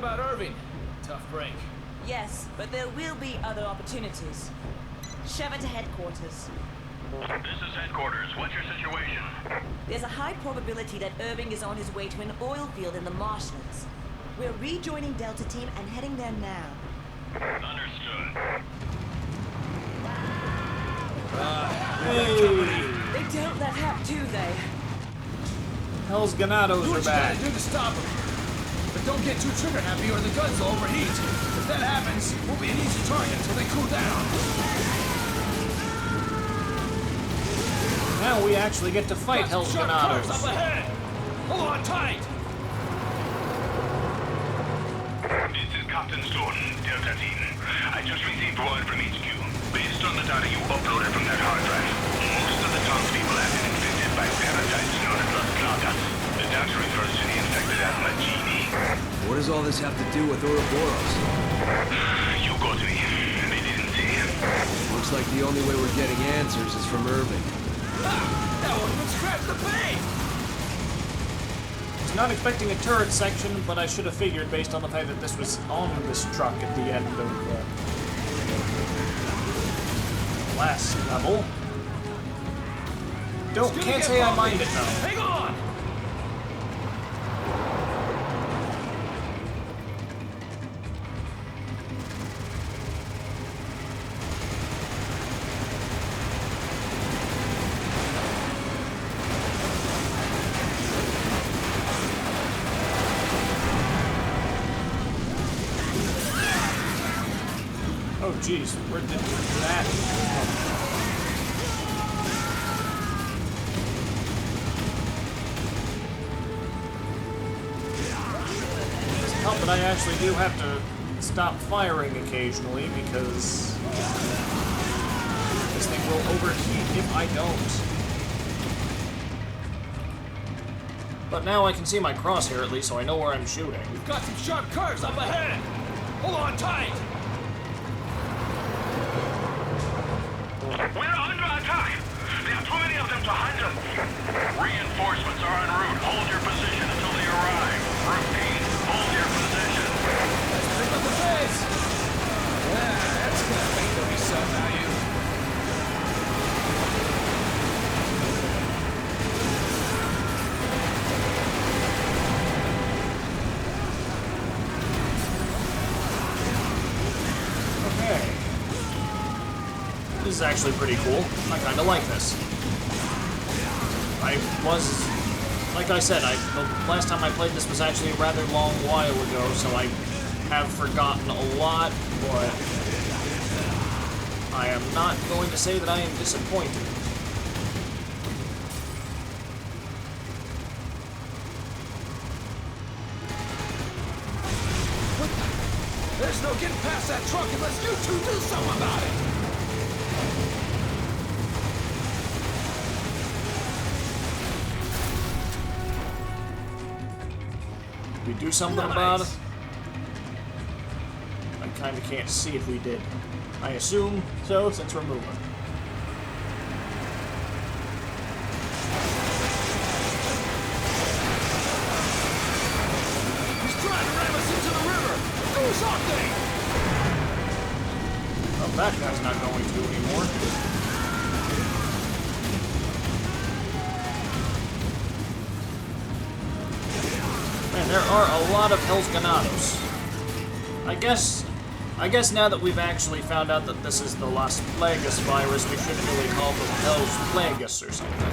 about Irving? Tough break. Yes, but there will be other opportunities. Shove it to headquarters. This is headquarters. What's your situation? There's a high probability that Irving is on his way to an oil field in the marshlands. We're rejoining Delta Team and heading there now. Understood. They don't let up, do they? Hell's Ganados Do are what you back. gotta do to stop him. But don't get too trigger happy or the guns will overheat. If that happens, we'll be an easy target until they cool down. Now we actually get to fight Got some Hell's sharp cars Ganados. up ahead. Hold on tight. This is Captain Stone, Delta Team. I just received word from HQ. Based on the data you uploaded from that hard drive, most of the townspeople have been infected by parasites known as Las Plagas. The doctor refers to the infected as Magini. What does all this have to do with Ouroboros? You got me. They didn't say. Looks like the only way we're getting answers is from Irving. That one would scratch the paint. I was not expecting a turret section, but I should have figured based on the fact that this was on this truck at the end of the last level. Can't say I mind it though. Hang on. Oh jeez, where did that? Help, but I actually do have to stop firing occasionally because this thing will overheat if I don't. But now I can see my crosshair at least, so I know where I'm shooting. We've got some sharp cars up ahead. Hold on tight. We're under attack! There are too many of them to handle! Reinforcements are en route. Hold your position until they arrive. Repeat, hold your position. Let's pick up the pace. Yeah, that's gonna make the resale value. Okay. This is actually pretty cool. I kind of like this. Like I said, the last time I played this was actually a rather long while ago, so I have forgotten a lot, but I am not going to say that I am disappointed. There's no getting past that truck unless you two do something about it. Did we do something about it? I kind of can't see if we did. I assume so, since we're moving. He's trying to ram us into the river. Do something. Well, that guy's not going to anymore. Man, there are a lot of Hell's Ganados. I guess now that we've actually found out that this is the Las Plagas virus, we shouldn't really call them Hell's Plagas or something.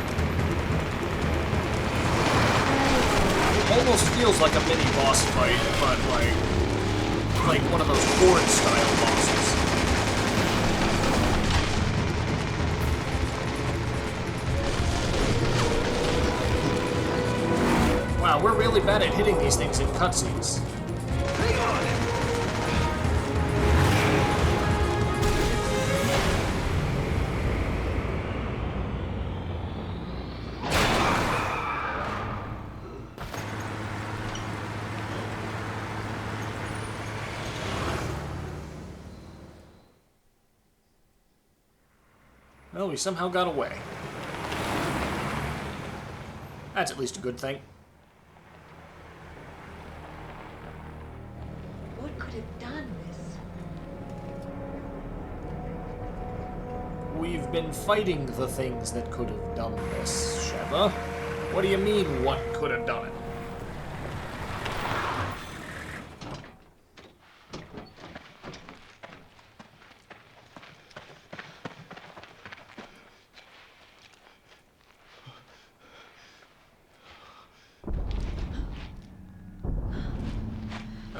It almost feels like a mini boss fight, but like one of those Horde-style bosses. Wow, we're really bad at hitting these things in cutscenes. Hang on. Well, we somehow got away. That's at least a good thing. have done this? We've been fighting the things that could have done this, Sheva. What do you mean, what could have done it?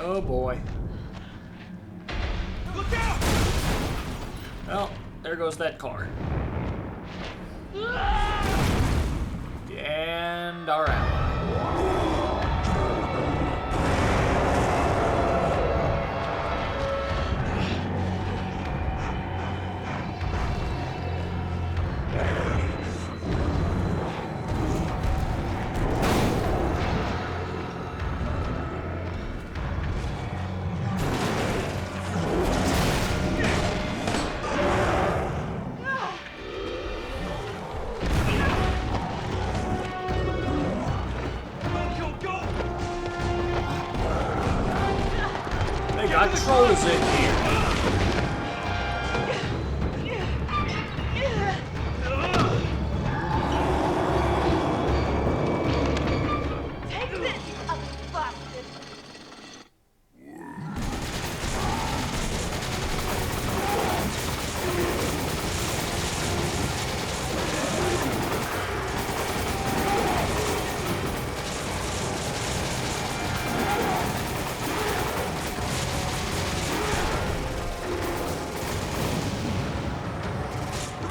Oh boy. Look out! Well, there goes that car. And our ally. They got trolls in here. Take this, bastard!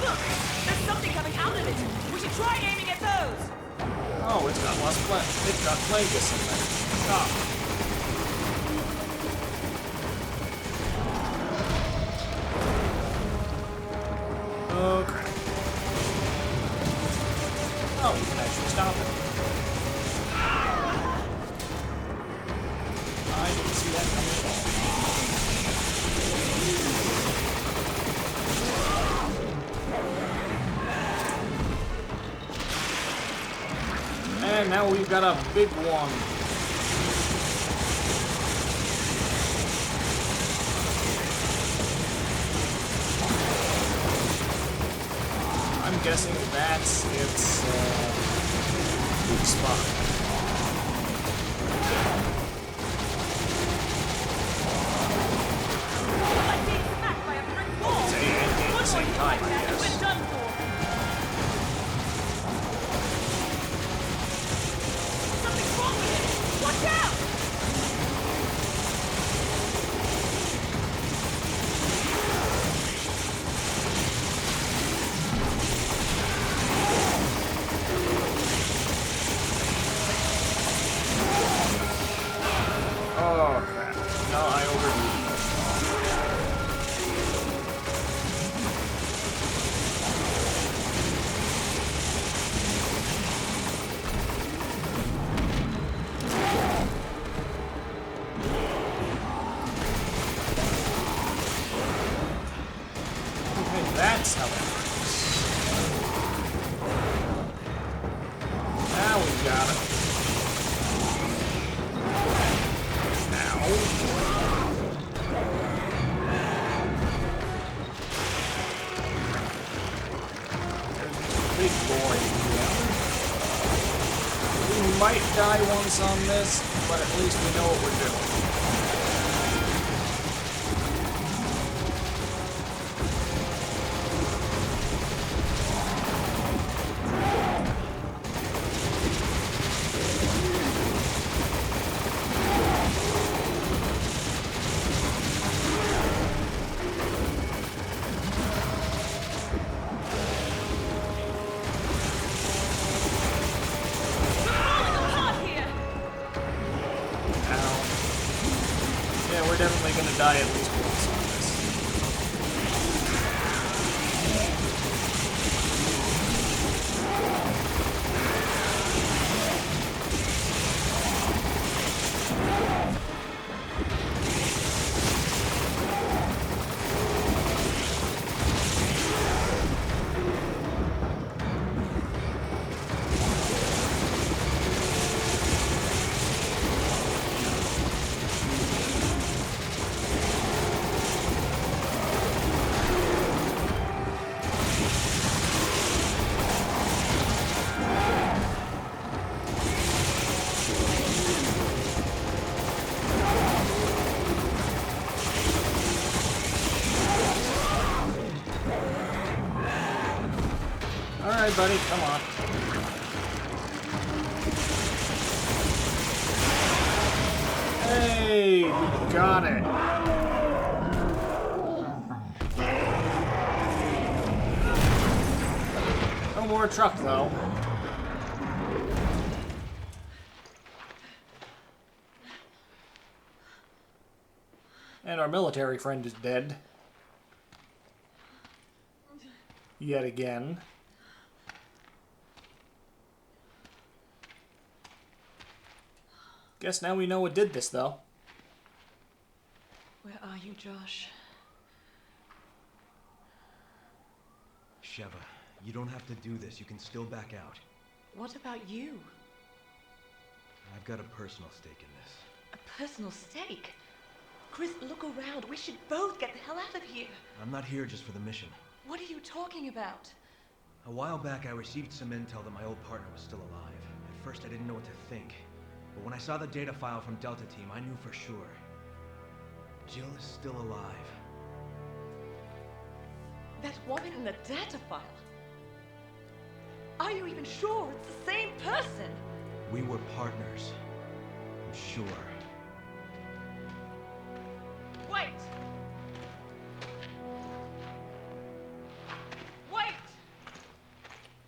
Look! There's something coming out of it! We should try aiming at those! Oh, it's got lots it's got Plagueis in there. Stop. Oh crap. Oh, you can actually stop it. I didn't see that coming at all. And now we've got a big one. I'm guessing that's its weak spot. I'm being smacked by a brick wall! Say anything at the same time, I guess. We're done for! Something's wrong with it! Watch out! Oh crap. No, I overheated. Okay, that's how that works. Now we've got it. Big boy. We might die once on this, but at least we know what we're doing. We're definitely gonna die at least once on this. Alright, buddy, come on. Hey, we got it. No more truck, though. And our military friend is dead. Yet again. Guess now we know what did this, though. Where are you, Josh? Sheva, you don't have to do this. You can still back out. What about you? I've got a personal stake in this. A personal stake? Chris, look around. We should both get the hell out of here. I'm not here just for the mission. What are you talking about? A while back, I received some intel that my old partner was still alive. At first, I didn't know what to think. But when I saw the data file from Delta Team, I knew for sure. Jill is still alive. That woman in the data file? Are you even sure it's the same person? We were partners. I'm sure. Wait! Wait!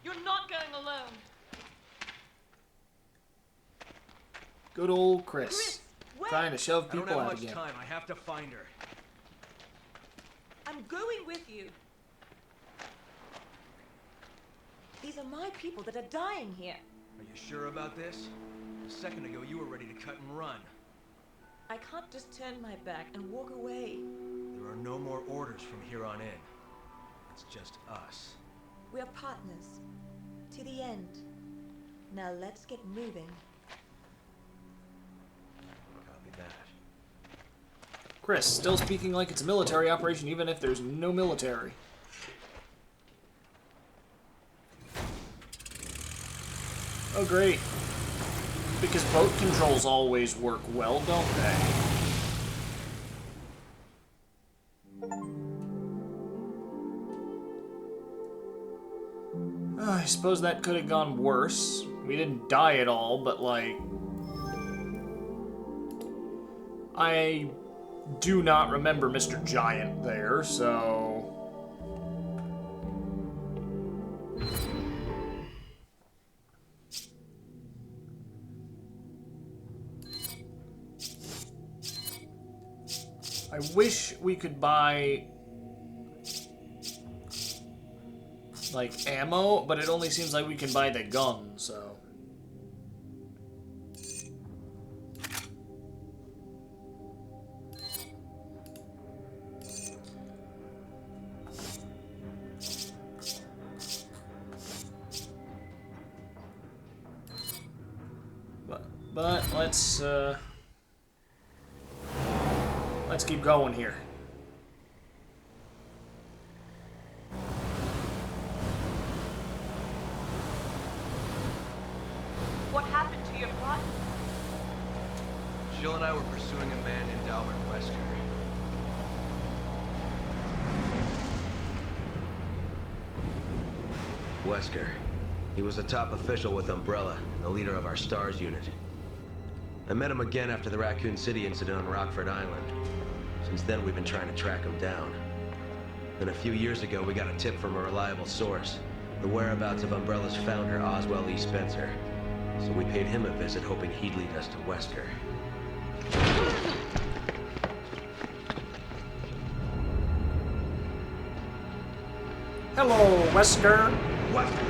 You're not going alone. Good old Chris. Chris, wait! Trying to shove I don't people have out much again. time. I have to find her. I'm going with you. These are my people that are dying here. Are you sure about this? A second ago, you were ready to cut and run. I can't just turn my back and walk away. There are no more orders from here on in. It's just us. We're partners. To the end. Now let's get moving. Copy that. Chris, still speaking like it's a military operation even if there's no military. Oh, great. Because boat controls always work well, don't they? I suppose that could have gone worse. We didn't die at all, but, like... I do not remember Mr. Giant there, so... I wish we could buy, like, ammo, but it only seems like we can buy the gun, so... But let's keep going here. What happened to your partner? Jill and I were pursuing a man named Albert Wesker. Wesker. He was a top official with Umbrella, the leader of our STARS unit. I met him again after the Raccoon City incident on Rockford Island. Since then, we've been trying to track him down. Then a few years ago, we got a tip from a reliable source. The whereabouts of Umbrella's founder, Oswell E. Spencer. So we paid him a visit, hoping he'd lead us to Wesker. Hello, Wesker. Wesker!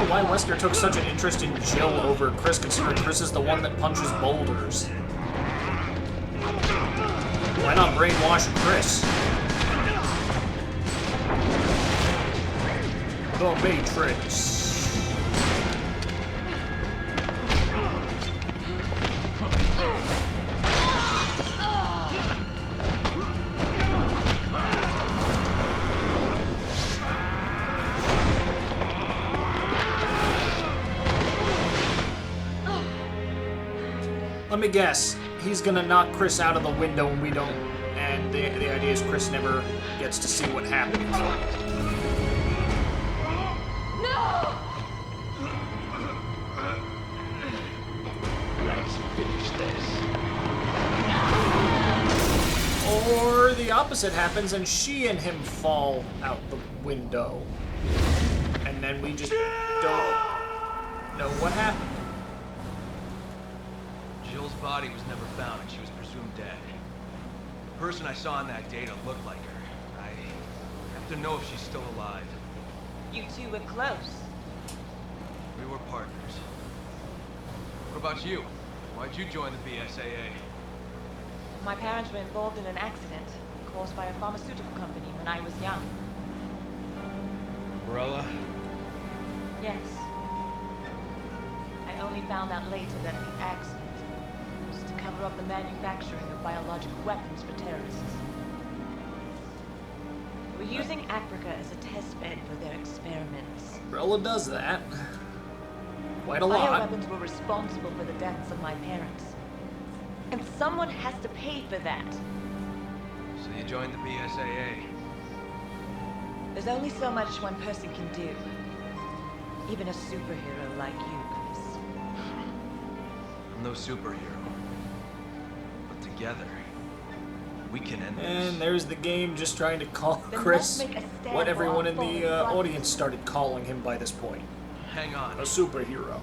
Why Wesker took such an interest in Jill over Chris, considering Chris is the one that punches boulders. Why not brainwash Chris? The Matrix. Let me guess. He's gonna knock Chris out of the window and we don't... And the idea is Chris never gets to see what happens. No! Let's finish this. Or the opposite happens and she and him fall out the window. And then we just don't know what happened. Jill's body was never found and she was presumed dead. The person I saw in that data looked like her. I have to know if she's still alive. You two were close. We were partners. What about you? Why'd you join the BSAA? My parents were involved in an accident caused by a pharmaceutical company when I was young. Umbrella? Yes. I only found out later that the accident was to cover up the manufacturing of biological weapons for terrorists. They were using Africa as a test bed for their experiments. Umbrella does that. Quite a lot. Bioweapons were responsible for the deaths of my parents. And someone has to pay for that. So you joined the BSAA? There's only so much one person can do. Even a superhero like you, Chris. I'm no superhero. But together, we can end this. And there's the game just trying to call Then Chris let's make a stand what for everyone our in the fallen brothers. audience started calling him by this point. Hang on. A superhero.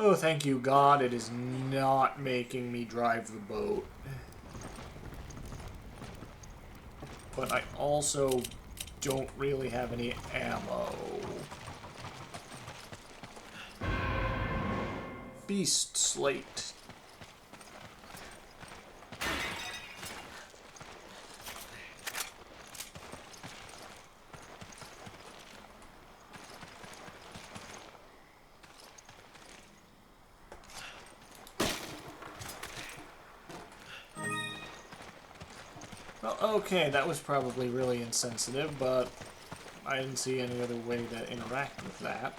Oh, thank you, God, it is not making me drive the boat. But I also don't really have any ammo. Beast slate. Well, okay, that was probably really insensitive, but I didn't see any other way to interact with that.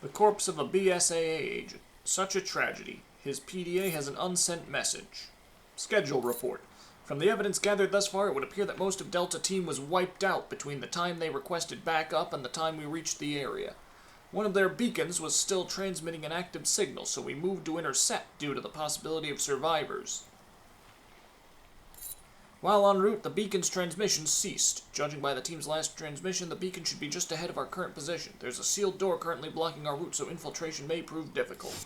The corpse of a BSAA agent. Such a tragedy. His PDA has an unsent message. Schedule report. From the evidence gathered thus far, it would appear that most of Delta Team was wiped out between the time they requested backup and the time we reached the area. One of their beacons was still transmitting an active signal, so we moved to intercept due to the possibility of survivors. While en route, the beacon's transmission ceased. Judging by the team's last transmission, the beacon should be just ahead of our current position. There's a sealed door currently blocking our route, so infiltration may prove difficult.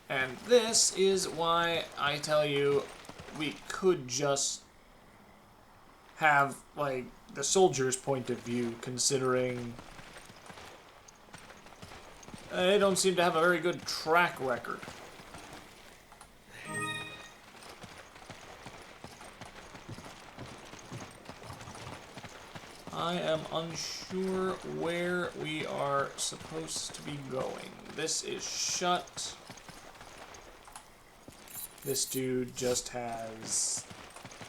And this is why I tell you we could just have, like, the soldier's point of view, considering they don't seem to have a very good track record. I am unsure where we are supposed to be going. This is shut. This dude just has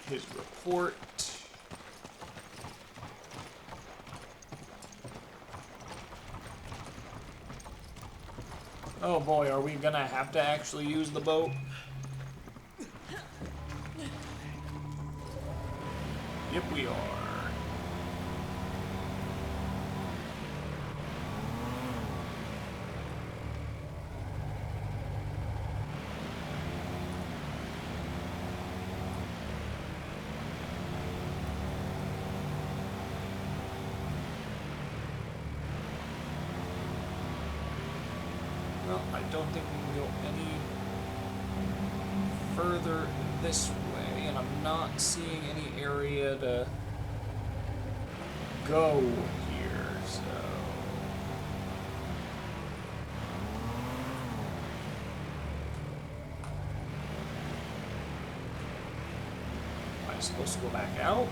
his report. Oh boy, are we gonna have to actually use the boat? Yep, we are. Well, I don't think we can go any further this way, and I'm not seeing any area to go here, so... supposed to go back out?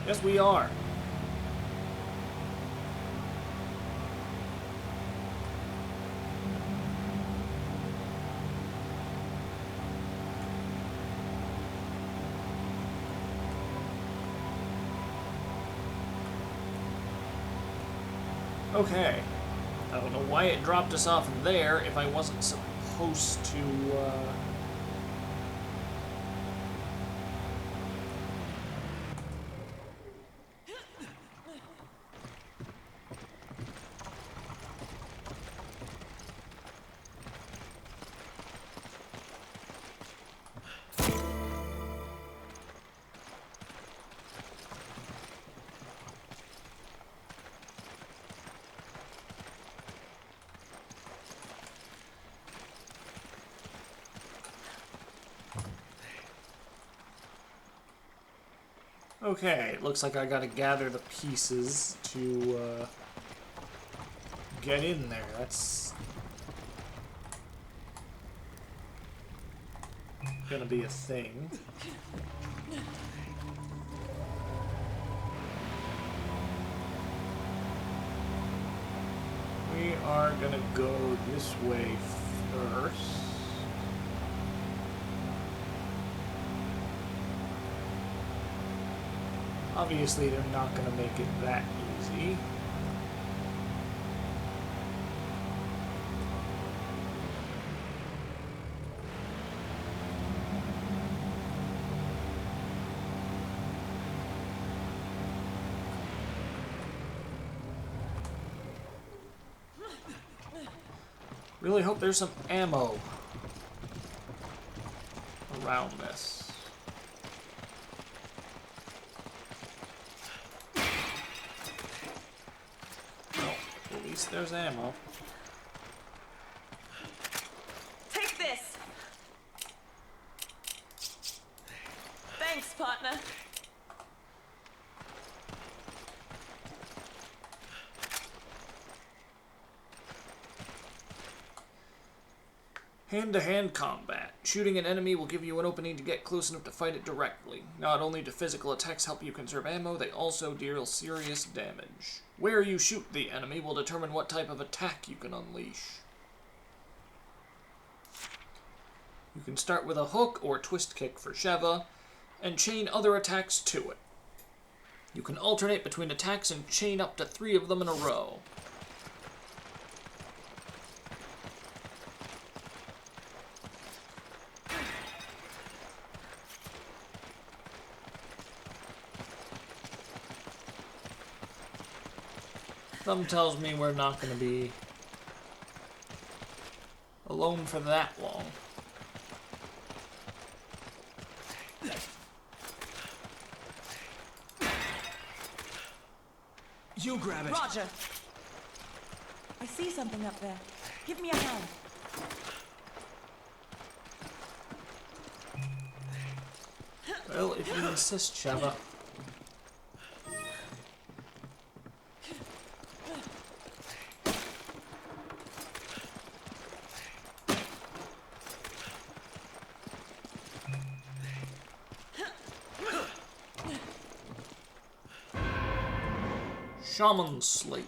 Yes, we are. Okay. I don't know why it dropped us off there if I wasn't supposed to, Okay, it looks like I gotta gather the pieces to, get in there. That's gonna be a thing. We are gonna go this way first. Obviously, they're not going to make it that easy. Really hope there's some ammo around this. At least there's ammo. Take this. Thanks, partner. Hand-to-hand combat. Shooting an enemy will give you an opening to get close enough to fight it directly. Not only do physical attacks help you conserve ammo, they also deal serious damage. Where you shoot the enemy will determine what type of attack you can unleash. You can start with a hook or twist kick for Sheva, and chain other attacks to it. You can alternate between attacks and chain up to 3 of them in a row. Thumb tells me we're not going to be alone for that long. You grab it. Roger. I see something up there. Give me a hand. Well, if you insist, Sheva. Shaman Slate.